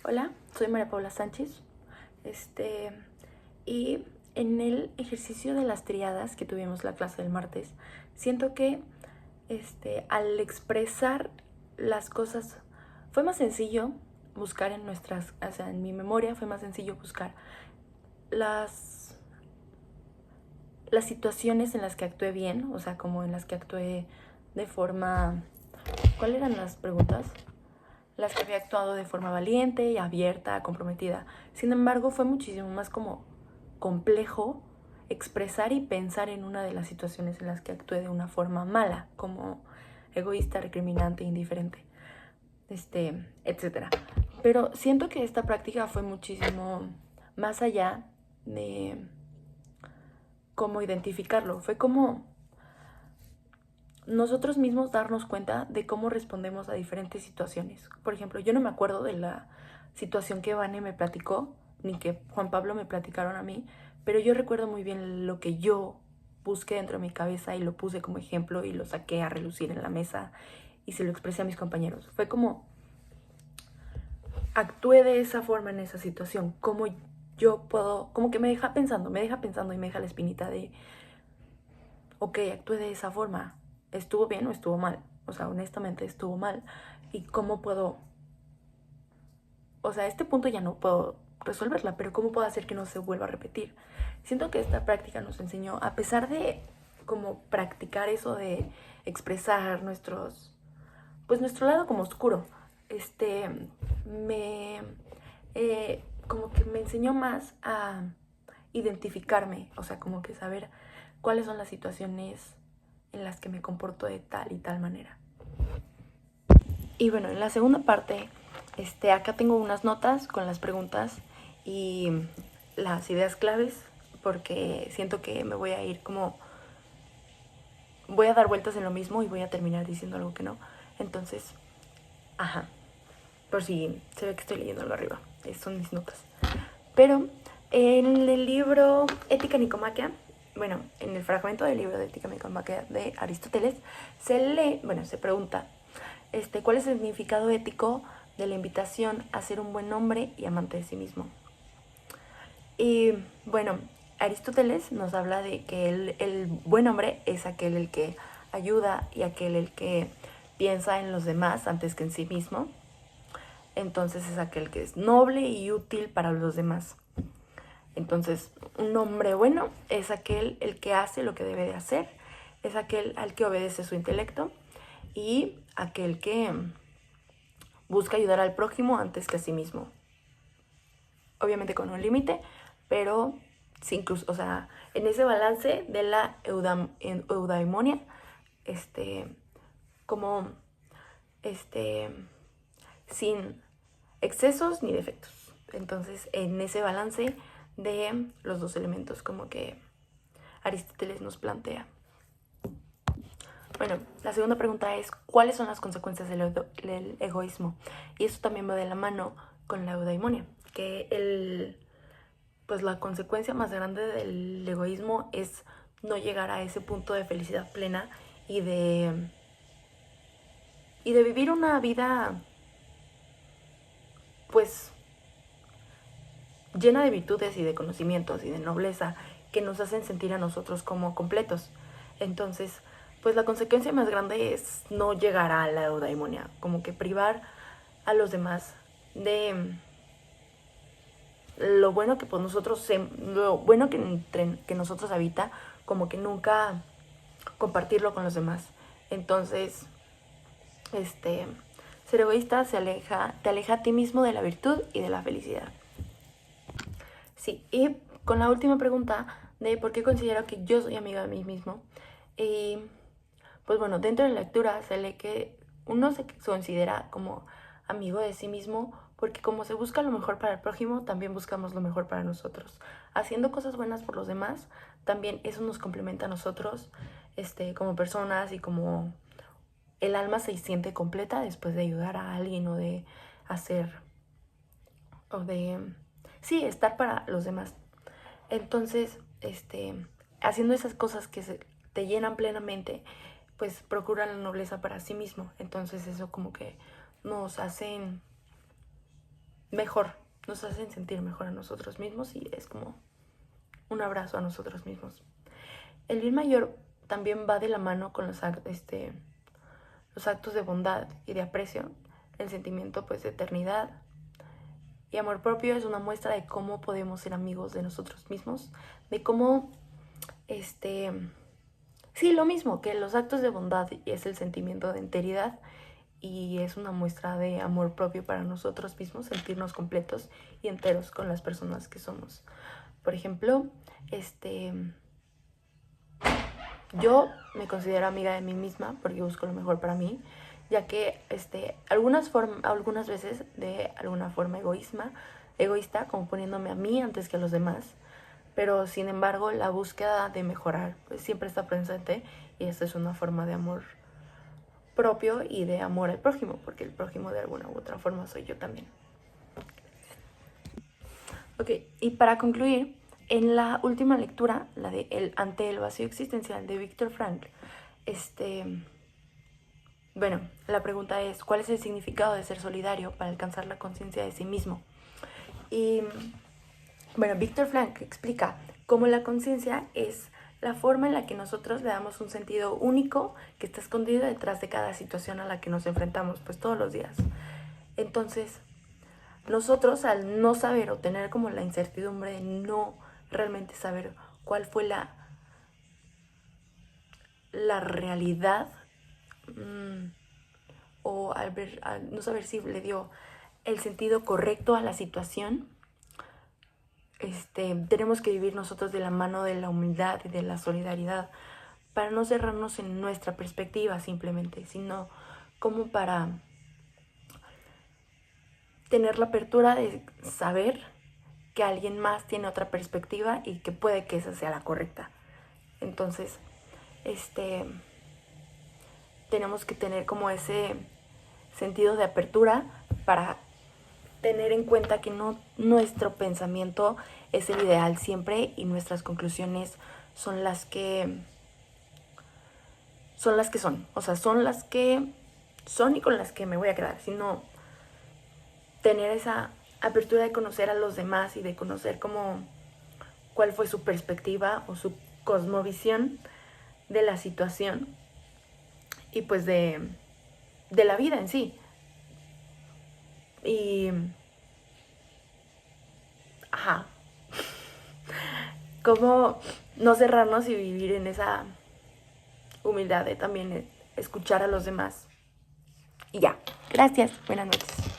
Hola, soy María Paula Sánchez. Este, y en el ejercicio de las triadas que tuvimos la clase del martes, siento que al expresar las cosas fue más sencillo buscar en mi memoria fue más sencillo buscar las, las situaciones en las que actué bien, o sea, como en las que actué de forma... ¿Cuáles eran las preguntas? Las que había actuado de forma valiente y abierta, comprometida. Sin embargo, fue muchísimo más como complejo expresar y pensar en una de las situaciones en las que actué de una forma mala, como egoísta, recriminante, indiferente, etcétera. Pero siento que esta práctica fue muchísimo más allá de cómo identificarlo. Fue como nosotros mismos darnos cuenta de cómo respondemos a diferentes situaciones. Por ejemplo, yo no me acuerdo de la situación que Vane me platicó, ni que Juan Pablo me platicaron a mí, pero yo recuerdo muy bien lo que yo busqué dentro de mi cabeza y lo puse como ejemplo y lo saqué a relucir en la mesa y se lo expresé a mis compañeros. Fue como actué de esa forma en esa situación, como yo puedo, como que me deja pensando y me deja la espinita de, ok, actué de esa forma, ¿estuvo bien o estuvo mal? O sea, honestamente estuvo mal. ¿Y cómo puedo? O sea, a este punto ya no puedo resolverla, pero ¿cómo puedo hacer que no se vuelva a repetir? Siento que esta práctica nos enseñó, a pesar de como practicar eso de expresar pues nuestro lado como oscuro, me, como que me enseñó más a identificarme, o sea, como que saber cuáles son las situaciones en las que me comporto de tal y tal manera. Y bueno, en la segunda parte, acá tengo unas notas con las preguntas y las ideas claves, porque siento que me voy a ir como, voy a dar vueltas en lo mismo y voy a terminar diciendo algo que no. Entonces, ajá, por si se ve que estoy leyendo algo arriba, son mis notas. Pero en el libro Ética Nicomaquia, bueno, en el fragmento del libro de Ética Nicomaquia de Aristóteles, se pregunta, ¿cuál es el significado ético de la invitación a ser un buen hombre y amante de sí mismo? Y bueno, Aristóteles nos habla de que el buen hombre es aquel el que ayuda y aquel el que piensa en los demás antes que en sí mismo. Entonces es aquel que es noble y útil para los demás. Entonces, un hombre bueno es aquel el que hace lo que debe de hacer, es aquel al que obedece su intelecto y aquel que busca ayudar al prójimo antes que a sí mismo. Obviamente con un límite, pero o sea, en ese balance de la eudaimonia, como este, sin excesos ni defectos. Entonces, en ese balance de los dos elementos, como que Aristóteles nos plantea. Bueno, la segunda pregunta es, ¿cuáles son las consecuencias del egoísmo? Y eso también va de la mano con la eudaimonia, que pues la consecuencia más grande del egoísmo es no llegar a ese punto de felicidad plena y de vivir una vida pues llena de virtudes y de conocimientos y de nobleza que nos hacen sentir a nosotros como completos. Entonces, pues la consecuencia más grande es no llegar a la eudaimonia, como que privar a los demás de lo bueno que pues lo bueno que nosotros habita, como que nunca compartirlo con los demás. Entonces, ser egoísta te aleja a ti mismo de la virtud y de la felicidad. Sí, y con la última pregunta de por qué considero que yo soy amiga de mí mismo, pues bueno, dentro de la lectura se lee que uno se considera como amigo de sí mismo porque como se busca lo mejor para el prójimo, también buscamos lo mejor para nosotros. Haciendo cosas buenas por los demás, también eso nos complementa a nosotros, como personas y como el alma se siente completa después de ayudar a alguien o de hacer, o de, sí, estar para los demás. Entonces, haciendo esas cosas que te llenan plenamente, pues procura la nobleza para sí mismo. Entonces eso como que nos hacen mejor, nos hacen sentir mejor a nosotros mismos y es como un abrazo a nosotros mismos. El bien mayor también va de la mano con los actos de bondad y de aprecio, el sentimiento pues de eternidad y amor propio. Es una muestra de cómo podemos ser amigos de nosotros mismos, de cómo sí, lo mismo que los actos de bondad es el sentimiento de enteridad y es una muestra de amor propio para nosotros mismos, sentirnos completos y enteros con las personas que somos. Por ejemplo, yo me considero amiga de mí misma porque busco lo mejor para mí, ya que algunas veces de alguna forma egoísta, como poniéndome a mí antes que a los demás, pero sin embargo la búsqueda de mejorar pues siempre está presente y esta es una forma de amor propio y de amor al prójimo, porque el prójimo de alguna u otra forma soy yo también. Ok, y para concluir, en la última lectura, la de Ante el vacío existencial de Viktor Frankl, bueno, la pregunta es, ¿cuál es el significado de ser solidario para alcanzar la conciencia de sí mismo? Y bueno, Viktor Frankl explica cómo la conciencia es la forma en la que nosotros le damos un sentido único que está escondido detrás de cada situación a la que nos enfrentamos pues todos los días. Entonces, nosotros al no saber o tener como la incertidumbre de no realmente saber cuál fue la realidad, o al no saber si le dio el sentido correcto a la situación, tenemos que vivir nosotros de la mano de la humildad y de la solidaridad para no cerrarnos en nuestra perspectiva simplemente, sino como para tener la apertura de saber que alguien más tiene otra perspectiva y que puede que esa sea la correcta. Entonces, tenemos que tener como ese sentido de apertura para tener en cuenta que no nuestro pensamiento es el ideal siempre y nuestras conclusiones son las que son, o sea, son las que son y con las que me voy a quedar, sino tener esa apertura de conocer a los demás y de conocer cómo cuál fue su perspectiva o su cosmovisión de la situación y pues de la vida en sí. Y cómo no cerrarnos y vivir en esa humildad de también escuchar a los demás. Y ya, gracias, buenas noches.